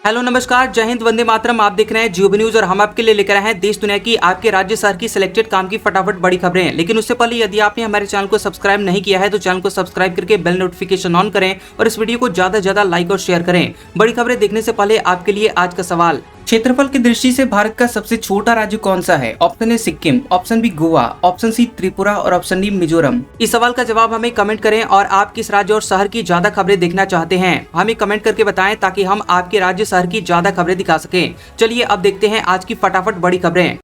Hello नमस्कार, जय हिंद, वंदे मातरम। आप देख रहे हैं जियो न्यूज और हम आपके लिए लेकर आए हैं देश दुनिया की आपके राज्य शहर की सिलेक्टेड काम की फटाफट बड़ी खबरें। लेकिन उससे पहले यदि आपने हमारे चैनल को सब्सक्राइब नहीं किया है तो चैनल को सब्सक्राइब करके बेल नोटिफिकेशन ऑन करें और इस वीडियो को ज्यादा से ज्यादा लाइक और शेयर करें। बड़ी खबरें देखने से पहले आपके लिए आज का सवाल, क्षेत्रफल की दृष्टि से भारत का सबसे छोटा राज्य कौन सा है? Option A Sikkim, option B Goa, option C Tripura और ऑप्शन डी मिजोरम। इस सवाल का जवाब हमें कमेंट करें और आप किस राज्य और शहर की ज्यादा खबरें देखना चाहते हैं हमें कमेंट करके बताएं ताकि हम आपके राज्य शहर की ज्यादा खबरें दिखा सकें। चलिए अब देखते हैं आज की फटाफट बड़ी खबरें।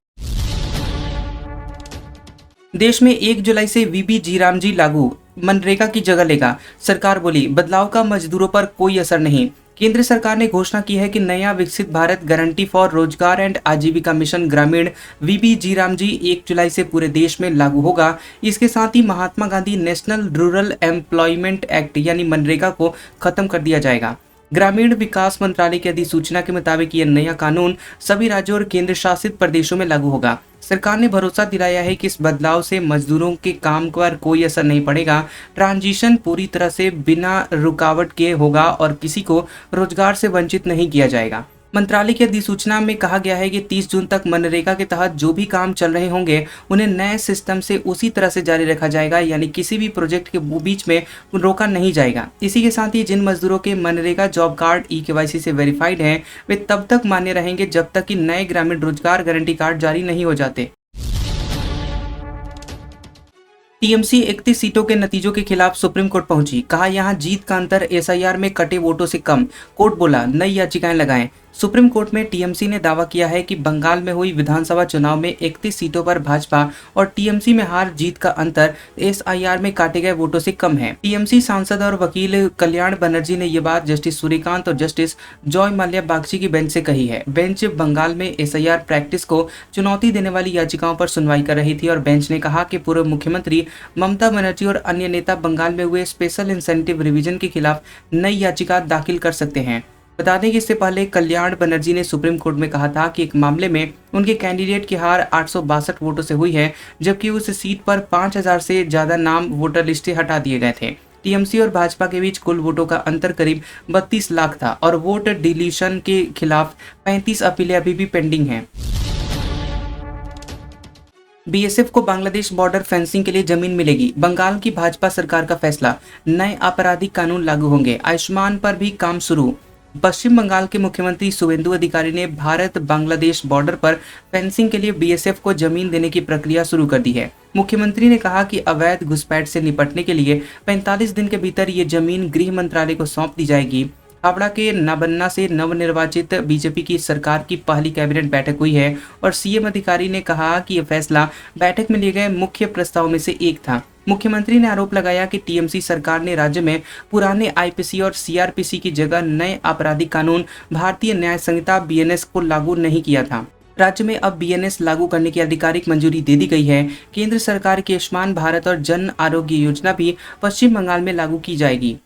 देश में 1 जुलाई से वीबी जी रामजी लागू, मनरेगा की जगह लेगा। सरकार बोली बदलाव का मजदूरों पर कोई असर नहीं। केंद्र सरकार ने घोषणा की है कि नया विकसित भारत गारंटी फॉर रोजगार एंड आजीविका मिशन ग्रामीण वीबी जी रामजी 1 जुलाई से पूरे देश में लागू होगा। इसके साथ ही Mahatma Gandhi national rural employment act यानी मनरेगा को खत्म कर दिया जाएगा। ग्रामीण विकास मंत्रालय की अधिसूचना के मुताबिक यह नया कानून सभी राज्यों और केंद्र शासित प्रदेशों में लागू होगा। सरकार ने भरोसा दिलाया है कि इस बदलाव से मजदूरों के काम पर कोई असर नहीं पड़ेगा। ट्रांजिशन पूरी तरह से बिना रुकावट के होगा और किसी को रोजगार से वंचित नहीं किया जाएगा। मंत्रालय की अधिसूचना में कहा गया है कि 30 जून तक मनरेगा के तहत जो भी काम चल रहे होंगे उन्हें नए सिस्टम से उसी तरह से जारी रखा जाएगा, यानी किसी भी प्रोजेक्ट के बीच में रोका नहीं जाएगा। इसी के साथ ही जिन मजदूरों के मनरेगा जॉब कार्ड ई-केवाईसी से वेरीफाइड हैं वे तब तक मान्य रहेंगे जब तक कि नए ग्रामीण रोजगार गारंटी कार्ड जारी नहीं हो जाते। टीएमसी 31 सीटों के नतीजों के खिलाफ सुप्रीम कोर्ट पहुंची। कहा यहां जीत का अंतर एसआईआर में कटे वोटों से कम। कोर्ट बोला नई याचिकाएं लगाएं। सुप्रीम कोर्ट में टीएमसी ने दावा किया है कि बंगाल में हुई विधानसभा चुनाव में 31 सीटों पर भाजपा और टीएमसी में हार जीत का अंतर एसआईआर में काटे गए वोटों से कम है। टीएमसी सांसद और वकील कल्याण बनर्जी ने ये बात जस्टिस सूर्यकांत और जस्टिस जॉय माल्या बागची की बेंच से कही है। बेंच बंगाल में एसआईआर प्रैक्टिस को चुनौती देने वाली याचिकाओं पर सुनवाई कर रही थी और बेंच ने कहा कि पूर्व मुख्यमंत्री ममता बनर्जी और अन्य नेता बंगाल में हुए स्पेशल इंसेंटिव रिवीजन के खिलाफ नई याचिका दाखिल कर सकते हैं। बता दें कि इससे पहले कल्याण बनर्जी ने सुप्रीम कोर्ट में कहा था कि एक मामले में उनके कैंडिडेट की हार 862 वोटों से हुई है, जबकि उस सीट पर 5000 से ज्यादा नाम वोटर लिस्ट से हटा दिए गए थे। टीएमसी और भाजपा के बीच कुल वोटों का अंतर करीब 32 लाख था और वोट डिलीशन के खिलाफ 35 अपीलें अभी भी पेंडिंग हैं। बीएसएफ को बांग्लादेश बॉर्डर फेंसिंग के लिए जमीन मिलेगी। बंगाल की भाजपा सरकार का फैसला, नए आपराधिक कानून लागू होंगे। आयुष्मान पर भी काम शुरू। पश्चिम बंगाल के मुख्यमंत्री शुवेंदु अधिकारी ने भारत बांग्लादेश बॉर्डर पर फेंसिंग के लिए बीएसएफ को जमीन देने की प्रक्रिया शुरू कर दी है। मुख्यमंत्री ने कहा कि अवैध घुसपैठ से निपटने के लिए 45 दिन के भीतर ये जमीन गृह मंत्रालय को सौंप दी जाएगी। हावड़ा के नाबन्ना से नवनिर्वाचित बीजेपी की सरकार की पहली कैबिनेट बैठक हुई है और सीएम अधिकारी ने कहा कि यह फैसला बैठक में लिए गए मुख्य प्रस्ताव में से एक था। मुख्यमंत्री ने आरोप लगाया कि टीएमसी सरकार ने राज्य में पुराने आईपीसी और सीआरपीसी की जगह नए आपराधिक कानून भारतीय न्याय संहिता बीएनएस को लागू नहीं किया था। राज्य में अब बीएनएस लागू करने की आधिकारिक मंजूरी दे दी गई है। केंद्र सरकार की आयुष्मान भारत और जन आरोग्य योजना भी पश्चिम बंगाल में लागू की जाएगी।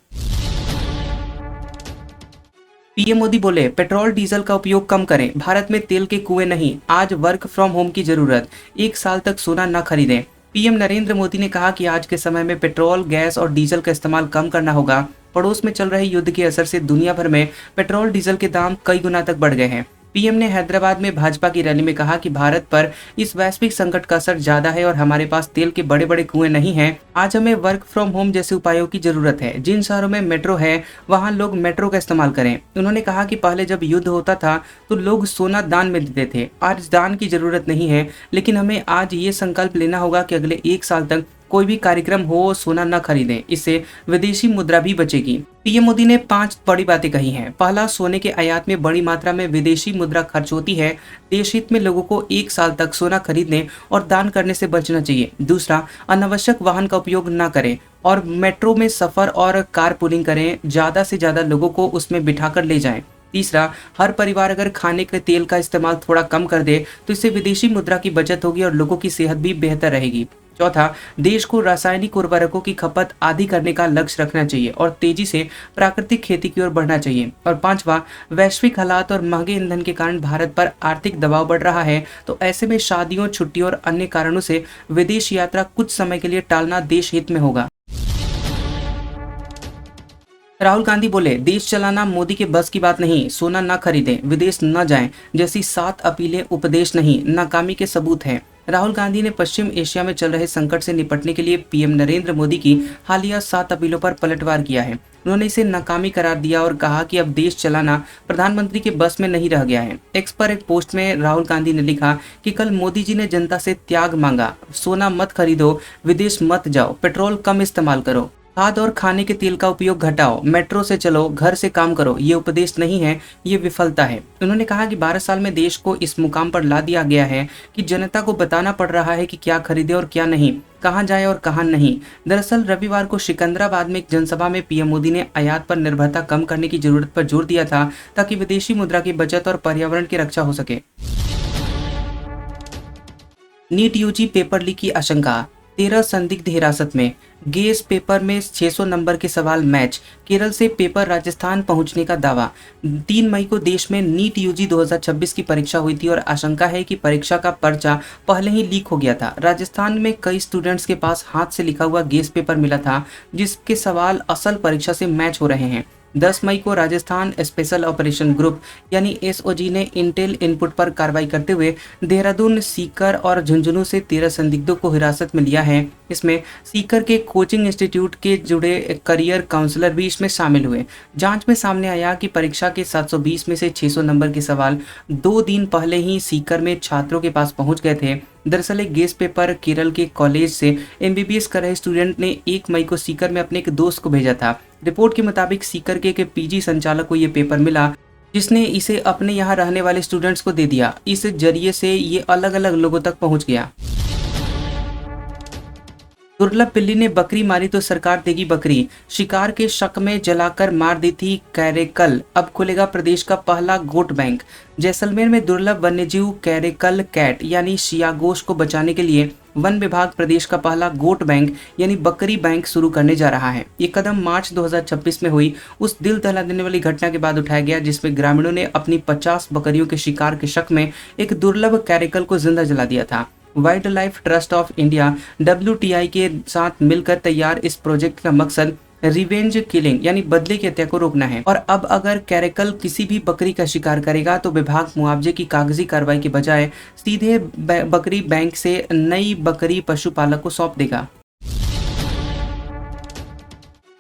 पीएम मोदी बोले पेट्रोल डीजल का उपयोग कम करें, भारत में तेल के कुएं नहीं, आज वर्क फ्रॉम होम की जरूरत, 1 साल तक सोना न खरीदें। पीएम नरेंद्र मोदी ने कहा कि आज के समय में पेट्रोल, गैस और डीजल का इस्तेमाल कम करना होगा। पड़ोस में चल रहे युद्ध के असर से दुनिया भर में पेट्रोल डीजल के दाम कई गुना तक बढ़ गए हैं। पीएम ने हैदराबाद में भाजपा की रैली में कहा कि भारत पर इस वैश्विक संकट का असर ज्यादा है और हमारे पास तेल के बड़े बड़े कुएं नहीं हैं। आज हमें वर्क फ्रॉम होम जैसे उपायों की जरूरत है। जिन शहरों में मेट्रो है वहां लोग मेट्रो का इस्तेमाल करें। उन्होंने कहा कि पहले जब युद्ध होता था तो लोग सोना दान में देते थे, आज दान की जरूरत नहीं है, लेकिन हमें आज ये संकल्प लेना होगा कि अगले 1 साल तक कोई भी कार्यक्रम हो सोना न खरीदें, इससे विदेशी मुद्रा भी बचेगी। पीएम मोदी ने 5 बड़ी बातें कही हैं। पहला, सोने के आयात में बड़ी मात्रा में विदेशी मुद्रा खर्च होती है। देश हित में लोगों को 1 साल तक सोना खरीदने और दान करने से बचना चाहिए। दूसरा, अनावश्यक वाहन का उपयोग न करें और मेट्रो में सफर और कार पूलिंग करें, ज्यादा से ज्यादा लोगों को उसमें बिठाकर ले जाएं। तीसरा, हर परिवार अगर खाने के तेल का इस्तेमाल थोड़ा कम कर दे तो इससे विदेशी मुद्रा की बचत होगी और लोगों की सेहत भी बेहतर रहेगी। चौथा, देश को रासायनिक उर्वरकों की खपत आधी करने का लक्ष्य रखना चाहिए और तेजी से प्राकृतिक खेती की ओर बढ़ना चाहिए। और पांचवा, वैश्विक हालात और महंगे ईंधन के कारण भारत पर आर्थिक दबाव बढ़ रहा है, तो ऐसे में शादियों, छुट्टियों और अन्य कारणों से विदेश यात्रा कुछ समय के लिए टालना देश हित में होगा। राहुल गांधी बोले, देश चलाना मोदी के बस की बात नहीं, सोना न खरीदें, विदेश न जाएं जैसी 7 अपीलें उपदेश नहीं, नाकामी के सबूत हैं। राहुल गांधी ने पश्चिम एशिया में चल रहे संकट से निपटने के लिए पीएम नरेंद्र मोदी की हालिया 7 अपीलों पर पलटवार किया है। उन्होंने इसे नाकामी करार दिया और कहा कि अब देश चलाना प्रधानमंत्री के बस में नहीं रह गया है। एक्स पर एक पोस्ट में राहुल गांधी ने लिखा कि कल मोदी जी ने जनता से त्याग मांगा, सोना मत खरीदो, विदेश मत जाओ, पेट्रोल कम इस्तेमाल करो, खाद और खाने के तेल का उपयोग घटाओ, मेट्रो से चलो, घर से काम करो। ये उपदेश नहीं है, ये विफलता है। उन्होंने कहा कि 12 साल में देश को इस मुकाम पर ला दिया गया है कि जनता को बताना पड़ रहा है कि क्या खरीदे और क्या नहीं, कहां जाए और कहां नहीं। दरअसल रविवार को सिकंदराबाद में एक जनसभा में पीएम मोदी ने आयात पर निर्भरता कम करने की जरूरत पर जोर दिया था ताकि विदेशी मुद्रा की बचत और पर्यावरण की रक्षा हो सके। नीट यूजी पेपर लीक की आशंका, 13 संदिग्ध हिरासत में। गेस पेपर में 600 नंबर के सवाल मैच, केरल से पेपर राजस्थान पहुंचने का दावा। 3 मई को देश में नीट यूजी 2026 की परीक्षा हुई थी और आशंका है कि परीक्षा का पर्चा पहले ही लीक हो गया था। राजस्थान में कई स्टूडेंट्स के पास हाथ से लिखा हुआ गेस पेपर मिला था जिसके सवाल असल परीक्षा से मैच हो रहे हैं। 10 मई को राजस्थान स्पेशल ऑपरेशन ग्रुप यानी एसओजी ने इंटेल इनपुट पर कार्रवाई करते हुए देहरादून, सीकर और झुंझुनू से 13 संदिग्धों को हिरासत में लिया है। इसमें सीकर के कोचिंग इंस्टीट्यूट के जुड़े करियर काउंसलर भी इसमें शामिल हुए। जांच में सामने आया कि परीक्षा के 720 में से 600 नंबर के सवाल 2 दिन पहले ही सीकर में छात्रों के पास पहुंच गए थे। दरअसल एक गेस पेपर केरल के कॉलेज से एमबीबीएस कर रहे स्टूडेंट ने 1 मई को सीकर में अपने एक दोस्त को भेजा था। रिपोर्ट के मुताबिक सीकर के पीजी संचालक को ये पेपर मिला जिसने इसे अपने यहाँ रहने वाले स्टूडेंट्स को दे दिया। इस जरिए से ये अलग अलग लोगों तक पहुंच गया। दुर्लभ बिल्ली ने बकरी मारी तो सरकार देगी बकरी, शिकार के शक में जलाकर मार दी थी कैरेकल, अब खुलेगा प्रदेश का पहला गोट बैंक। जैसलमेर में दुर्लभ वन्यजीव कैरेकल कैट यानी शियागोश को बचाने के लिए वन विभाग प्रदेश का पहला गोट बैंक यानी बकरी बैंक शुरू करने जा रहा है। ये कदम मार्च 2026 में हुई उस दिल दहला देने वाली घटना के बाद उठाया गया जिसमें ग्रामीणों ने अपनी 50 बकरियों के शिकार के शक में एक दुर्लभ कैरेकल को जिंदा जला दिया था। Wild life trust of India WTI के साथ मिलकर तैयार इस प्रोजेक्ट का मकसद रिवेंज किलिंग यानी बदले की हत्या को रोकना है। और अब अगर कैरेकल किसी भी बकरी का शिकार करेगा तो विभाग मुआवजे की कागजी कार्रवाई के बजाय सीधे बकरी बैंक से नई बकरी पशुपालक को सौंप देगा।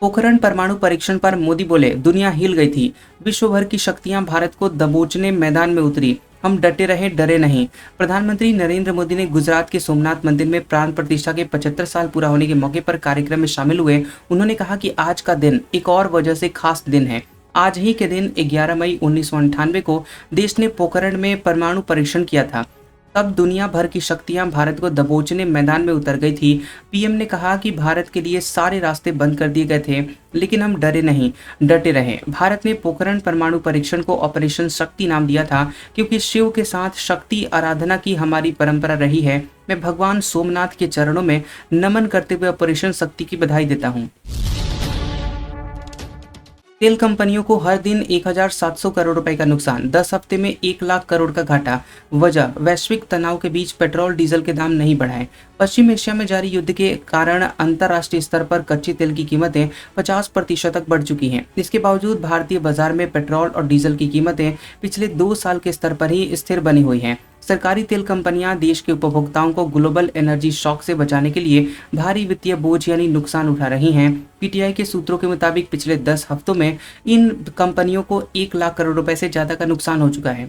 पोखरण परमाणु परीक्षण पर मोदी बोले, दुनिया हिल गई थी, विश्व भर की शक्तियां भारत को दबोचने मैदान में उतरी, हम डटे रहे, डरे नहीं। प्रधानमंत्री नरेंद्र मोदी ने गुजरात के सोमनाथ मंदिर में प्राण प्रतिष्ठा के 75 साल पूरा होने के मौके पर कार्यक्रम में शामिल हुए। उन्होंने कहा कि आज का दिन एक और वजह से खास दिन है। आज ही के दिन 11 मई 1998 को देश ने पोखरण में परमाणु परीक्षण किया था। तब दुनिया भर की शक्तियां भारत को दबोचने मैदान में उतर गई थी। पीएम ने कहा कि भारत के लिए सारे रास्ते बंद कर दिए गए थे लेकिन हम डरे नहीं, डटे रहे। भारत ने पोखरण परमाणु परीक्षण को ऑपरेशन शक्ति नाम दिया था क्योंकि शिव के साथ शक्ति आराधना की हमारी परंपरा रही है। मैं भगवान सोमनाथ के चरणों में नमन करते हुए ऑपरेशन शक्ति की बधाई देता हूँ। तेल कंपनियों को हर दिन 1700 करोड़ रुपए का नुकसान, 10 हफ्ते में 1 लाख करोड़ का घाटा। वजह, वैश्विक तनाव के बीच पेट्रोल डीजल के दाम नहीं बढ़ाए। पश्चिम एशिया में जारी युद्ध के कारण अंतर्राष्ट्रीय स्तर पर कच्चे तेल की कीमतें 50% तक बढ़ चुकी हैं। इसके बावजूद भारतीय बाजार में पेट्रोल और डीजल की कीमतें पिछले 2 साल के स्तर पर ही स्थिर बनी हुई हैं। सरकारी तेल कंपनियां देश के उपभोक्ताओं को ग्लोबल एनर्जी शॉक से बचाने के लिए भारी वित्तीय बोझ यानी नुकसान उठा रही हैं। पीटीआई के सूत्रों के मुताबिक पिछले 10 हफ्तों में इन कंपनियों को 1 लाख करोड़ रुपए से ज्यादा का नुकसान हो चुका है।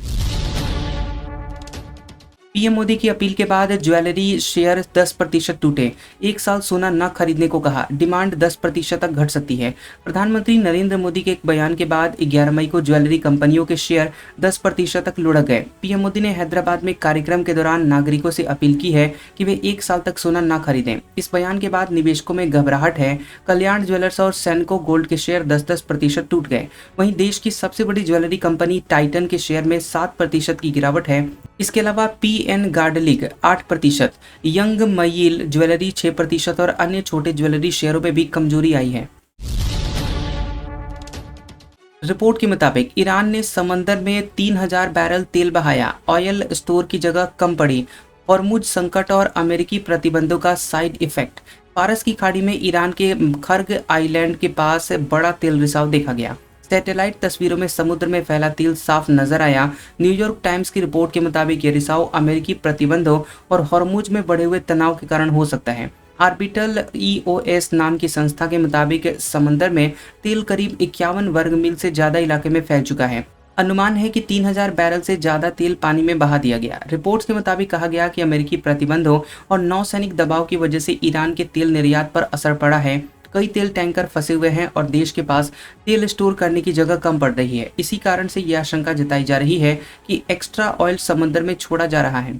पीएम मोदी की अपील के बाद ज्वेलरी शेयर 10% टूटे, 1 साल सोना न खरीदने को कहा, डिमांड 10% तक घट सकती है। प्रधानमंत्री नरेंद्र मोदी के एक बयान के बाद 11 मई को ज्वेलरी कंपनियों के शेयर 10% तक लुढ़क गए। पीएम मोदी ने हैदराबाद में कार्यक्रम के दौरान नागरिकों से अपील की है कि वे 1 साल तक सोना न खरीदें। इस बयान के बाद निवेशकों में घबराहट है। कल्याण ज्वेलर्स और सेनको गोल्ड के शेयर 10% टूट गए। वहीं देश की सबसे बड़ी ज्वेलरी कंपनी टाइटन के शेयर में 7% की गिरावट है। इसके अलावा PN गार्डलिक 8%, यंग मयिल ज्वेलरी 6% और अन्य छोटे ज्वेलरी शेयरों में भी कमजोरी आई है। रिपोर्ट के मुताबिक ईरान ने समंदर में 3000 बैरल तेल बहाया, ऑयल स्टोर की जगह कम पड़ी। हॉर्मुज संकट और अमेरिकी प्रतिबंधों का साइड इफेक्ट, फारस की खाड़ी में ईरान के खर्ग आइलैंड के पास बड़ा तेल रिसाव देखा गया। सैटेलाइट तस्वीरों में समुद्र में फैला तेल साफ नजर आया। न्यूयॉर्क टाइम्स की रिपोर्ट के मुताबिक ये रिसाव अमेरिकी प्रतिबंधों और हॉर्मुज में बढ़े हुए तनाव के कारण हो सकता है। ऑर्बिटल ईओएस नाम की संस्था के मुताबिक समंदर में तेल करीब 51 वर्ग मील से ज्यादा इलाके में फैल चुका है। अनुमान है कि 3000 बैरल से ज्यादा तेल पानी में बहा दिया गया। रिपोर्ट्स के मुताबिक कहा गया कि अमेरिकी प्रतिबंधों और नौसैनिक दबाव की वजह से ईरान के तेल निर्यात पर असर पड़ा है। कई तेल टैंकर फंसे हुए हैं और देश के पास तेल स्टोर करने की जगह कम पड़ रही है। इसी कारण से यह आशंका जताई जा रही है कि एक्स्ट्रा ऑयल समुद्र में छोड़ा जा रहा है।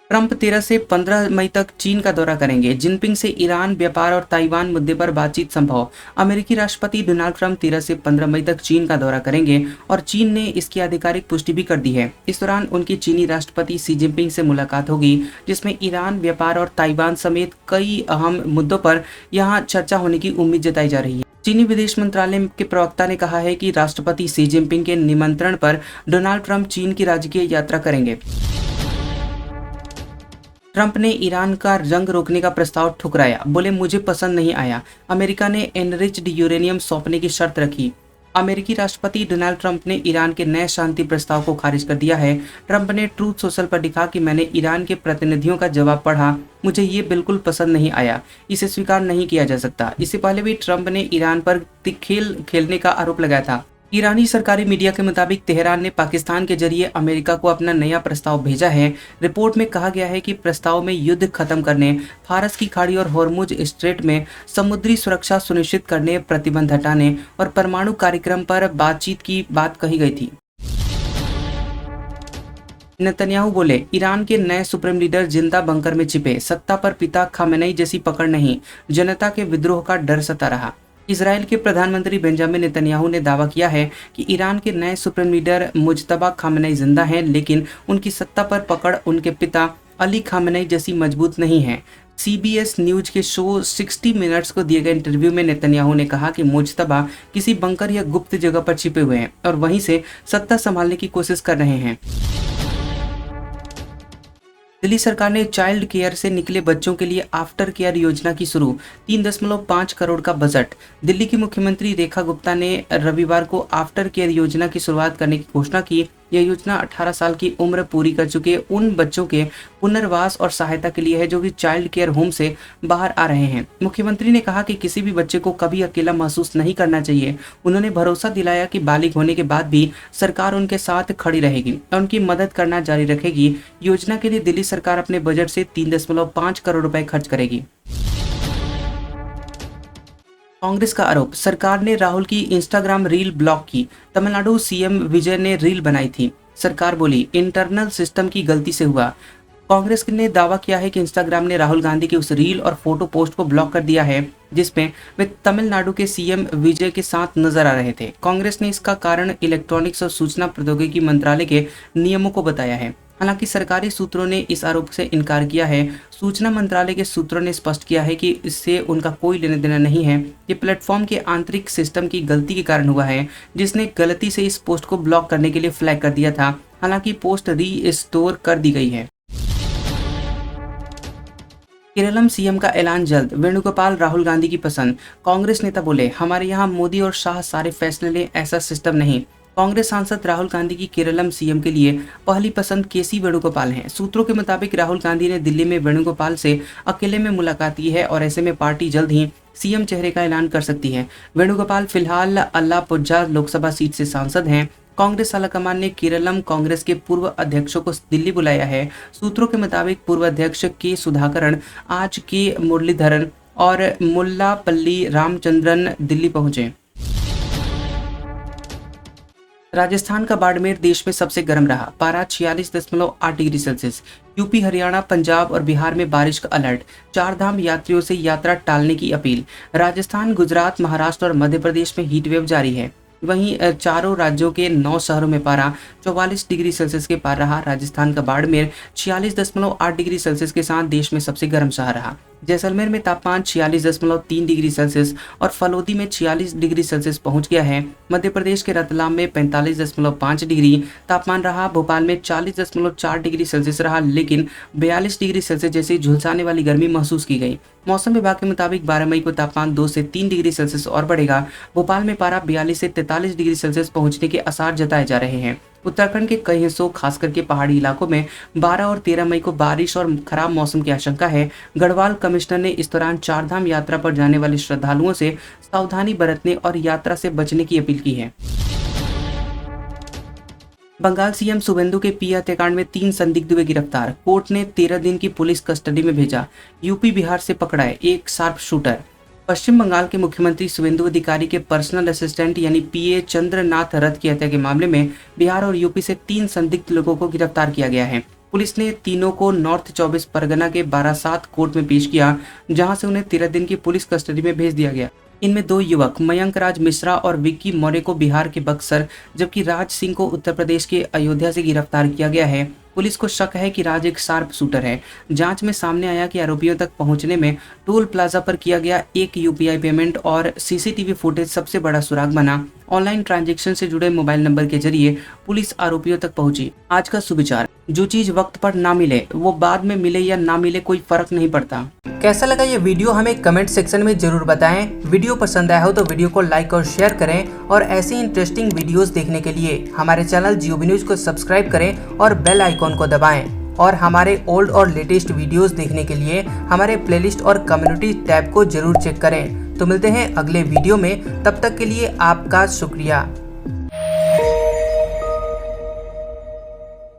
ट्रंप 13 से 15 मई तक चीन का दौरा करेंगे। जिनपिंग से ईरान, व्यापार और ताइवान मुद्दे पर बातचीत संभव। अमेरिकी राष्ट्रपति डोनाल्ड ट्रंप 13 से 15 मई तक चीन का दौरा करेंगे और चीन ने इसकी आधिकारिक पुष्टि भी कर दी है। इस दौरान उनकी चीनी राष्ट्रपति शी जिनपिंग से मुलाकात होगी, जिसमें ईरान, व्यापार और ताइवान समेत कई अहम मुद्दों पर यहाँ चर्चा होने की उम्मीद जताई जा रही है। चीनी विदेश मंत्रालय के प्रवक्ता ने कहा है कि राष्ट्रपति शी जिनपिंग के निमंत्रण पर डोनाल्ड ट्रंप चीन की राजकीय यात्रा करेंगे। ट्रंप ने ईरान का जंग रोकने का प्रस्ताव ठुकराया, बोले मुझे पसंद नहीं आया। अमेरिका ने एनरिच्ड यूरेनियम सौंपने की शर्त रखी। अमेरिकी राष्ट्रपति डोनाल्ड ट्रंप ने ईरान के नए शांति प्रस्ताव को खारिज कर दिया है। ट्रंप ने ट्रूथ सोशल पर लिखा कि मैंने ईरान के प्रतिनिधियों का जवाब पढ़ा, मुझे ये बिल्कुल पसंद नहीं आया, इसे स्वीकार नहीं किया जा सकता। इससे पहले भी ट्रंप ने ईरान पर खेल खेलने का आरोप लगाया था। ईरानी सरकारी मीडिया के मुताबिक तेहरान ने पाकिस्तान के जरिए अमेरिका को अपना नया प्रस्ताव भेजा है। रिपोर्ट में कहा गया है कि प्रस्ताव में युद्ध खत्म करने, फारस की खाड़ी और हॉर्मुज स्ट्रेट में समुद्री सुरक्षा सुनिश्चित करने, प्रतिबंध हटाने और परमाणु कार्यक्रम पर बातचीत की बात कही गई थी। नेतन्याहू बोले ईरान के नए सुप्रीम लीडर जिंदा बंकर में छिपे, सत्ता पर पिता खामेनेई जैसी पकड़ नहीं, जनता के विद्रोह का डर सता रहा। इजराइल के प्रधानमंत्री बेंजामिन नेतन्याहू ने दावा किया है कि ईरान के नए सुप्रीम लीडर मुज्तबा खामेनेई जिंदा हैं, लेकिन उनकी सत्ता पर पकड़ उनके पिता अली खामेनेई जैसी मजबूत नहीं है। CBS न्यूज के शो 60 मिनट्स को दिए गए इंटरव्यू में नेतन्याहू ने कहा कि मुज्तबा किसी बंकर या गुप्त जगह पर छिपे हुए हैं और वहीं से सत्ता संभालने की कोशिश कर रहे हैं। दिल्ली सरकार ने चाइल्ड केयर से निकले बच्चों के लिए आफ्टर केयर योजना की शुरू, 3.5 करोड़ का बजट। दिल्ली की मुख्यमंत्री रेखा गुप्ता ने रविवार को आफ्टर केयर योजना की शुरुआत करने की घोषणा की। यह योजना 18 साल की उम्र पूरी कर चुके उन बच्चों के पुनर्वास और सहायता के लिए है जो कि चाइल्ड केयर होम से बाहर आ रहे हैं। मुख्यमंत्री ने कहा कि किसी भी बच्चे को कभी अकेला महसूस नहीं करना चाहिए। उन्होंने भरोसा दिलाया कि बालिग होने के बाद भी सरकार उनके साथ खड़ी रहेगी और उनकी मदद करना जारी रखेगी। योजना के लिए दिल्ली सरकार अपने बजट से 3.5 करोड़ रुपए खर्च करेगी। कांग्रेस का आरोप, सरकार ने राहुल की इंस्टाग्राम रील ब्लॉक की। तमिलनाडु सीएम विजय ने रील बनाई थी। सरकार बोली इंटरनल सिस्टम की गलती से हुआ। कांग्रेस ने दावा किया है कि इंस्टाग्राम ने राहुल गांधी की उस रील और फोटो पोस्ट को ब्लॉक कर दिया है जिसमें वे तमिलनाडु के सीएम विजय के साथ नजर आ रहे थे। कांग्रेस ने इसका कारण इलेक्ट्रॉनिक्स और सूचना प्रौद्योगिकी मंत्रालय के नियमों को बताया है। हालांकि सरकारी सूत्रों ने इस आरोप से इनकार किया है। सूचना मंत्रालय के सूत्रों ने स्पष्ट किया है कि इससे उनका कोई लेना देना नहीं है। ये प्लेटफॉर्म के आंतरिक सिस्टम की गलती के कारण हुआ है, जिसने गलती से इस पोस्ट को ब्लॉक करने के लिए फ्लैग कर दिया था। हालांकि पोस्ट रीस्टोर कर दी गई है। केरलम सीएम का ऐलान जल्द, वेणुगोपाल राहुल गांधी की पसंद। कांग्रेस नेता बोले हमारे यहाँ मोदी और शाह सारे फैसले लें, ऐसा सिस्टम नहीं। कांग्रेस सांसद राहुल गांधी की केरलम सीएम के लिए पहली पसंद केसी वेणुगोपाल हैं। सूत्रों के मुताबिक राहुल गांधी ने दिल्ली में वेणुगोपाल से अकेले में मुलाकात की है और ऐसे में पार्टी जल्द ही सीएम चेहरे का ऐलान कर सकती है। वेणुगोपाल फिलहाल अल्लापुझा लोकसभा सीट से सांसद हैं। कांग्रेस आलाकमान ने केरलम कांग्रेस के पूर्व अध्यक्षों को दिल्ली बुलाया है। सूत्रों के मुताबिक पूर्व अध्यक्ष के सुधाकरण आज के मुरलीधरन और मुल्लापल्ली रामचंद्रन दिल्ली पहुंचे। राजस्थान का बाड़मेर देश में सबसे गर्म रहा, पारा 46.8 degree Celsius. UP, Haryana, Punjab और बिहार में बारिश का अलर्ट। चारधाम यात्रियों से यात्रा टालने की अपील। राजस्थान, गुजरात, महाराष्ट्र और मध्य प्रदेश में हीट वेव जारी है। वहीं चारों राज्यों के 9 शहरों में पारा 44 डिग्री सेल्सियस के पार रहा। राजस्थान का बाड़मेर 46.8 डिग्री सेल्सियस के साथ देश में सबसे गर्म शहर रहा। जैसलमेर में तापमान 46.3 डिग्री सेल्सियस और फलोदी में 46 डिग्री सेल्सियस पहुंच गया है। मध्य प्रदेश के रतलाम में 45.5 डिग्री तापमान रहा। भोपाल में 40.4 डिग्री सेल्सियस रहा, लेकिन 42 डिग्री सेल्सियस जैसी झुलसाने वाली गर्मी महसूस की गई। मौसम विभाग के मुताबिक 12 मई को तापमान 2 से 3 डिग्री सेल्सियस और बढ़ेगा। भोपाल में पारा 42 से 43 डिग्री सेल्सियस पहुंचने के आसार जताए जा रहे हैं। उत्तराखंड के कई हिस्सों खास करके पहाड़ी इलाकों में 12 और 13 मई को बारिश और खराब मौसम की आशंका है। गढ़वाल कमिश्नर ने इस दौरान चारधाम यात्रा पर जाने वाले श्रद्धालुओं से सावधानी बरतने और यात्रा से बचने की अपील की है। बंगाल सीएम शुभेंदु के पी हत्याकांड में 3 संदिग्ध हुए गिरफ्तार। कोर्ट ने 13 दिन की पुलिस कस्टडी में भेजा। यूपी बिहार से पकड़ा है एक शार्प शूटर। पश्चिम बंगाल के मुख्यमंत्री शुभेंदु अधिकारी के पर्सनल असिस्टेंट यानी पीए चंद्रनाथ रथ की हत्या के मामले में बिहार और यूपी से 3 संदिग्ध लोगों को गिरफ्तार किया गया है। पुलिस ने तीनों को नॉर्थ 24 परगना के बारासात कोर्ट में पेश किया, जहां से उन्हें 13 दिन की पुलिस कस्टडी में भेज दिया गया। इनमें 2 युवक मयंक राज मिश्रा और विक्की मौर्य को बिहार के बक्सर, जबकि राज सिंह को उत्तर प्रदेश के अयोध्या से गिरफ्तार किया गया है। पुलिस को शक है कि राज एक शार्प शूटर है। जांच में सामने आया कि आरोपियों तक पहुंचने में टोल प्लाजा पर किया गया एक यूपीआई पेमेंट और सीसीटीवी फुटेज सबसे बड़ा सुराग बना। ऑनलाइन ट्रांजैक्शन से जुड़े मोबाइल नंबर के जरिए पुलिस आरोपियों तक पहुंची। आज का सुविचार, जो चीज वक्त पर ना मिले वो बाद में मिले या ना मिले कोई फर्क नहीं पड़ता। कैसा लगा ये वीडियो हमें कमेंट सेक्शन में जरूर बताएं। वीडियो पसंद आया हो तो वीडियो को लाइक और शेयर करें और ऐसी इंटरेस्टिंग वीडियोस देखने के लिए हमारे चैनल जियोबी न्यूज को सब्सक्राइब करें और बेल आइकॉन को दबाएं। और हमारे ओल्ड और लेटेस्ट वीडियोस देखने के लिए हमारे प्लेलिस्ट और कम्युनिटी टैब को जरूर चेक करें। तो मिलते हैं अगले वीडियो में, तब तक के लिए आपका शुक्रिया।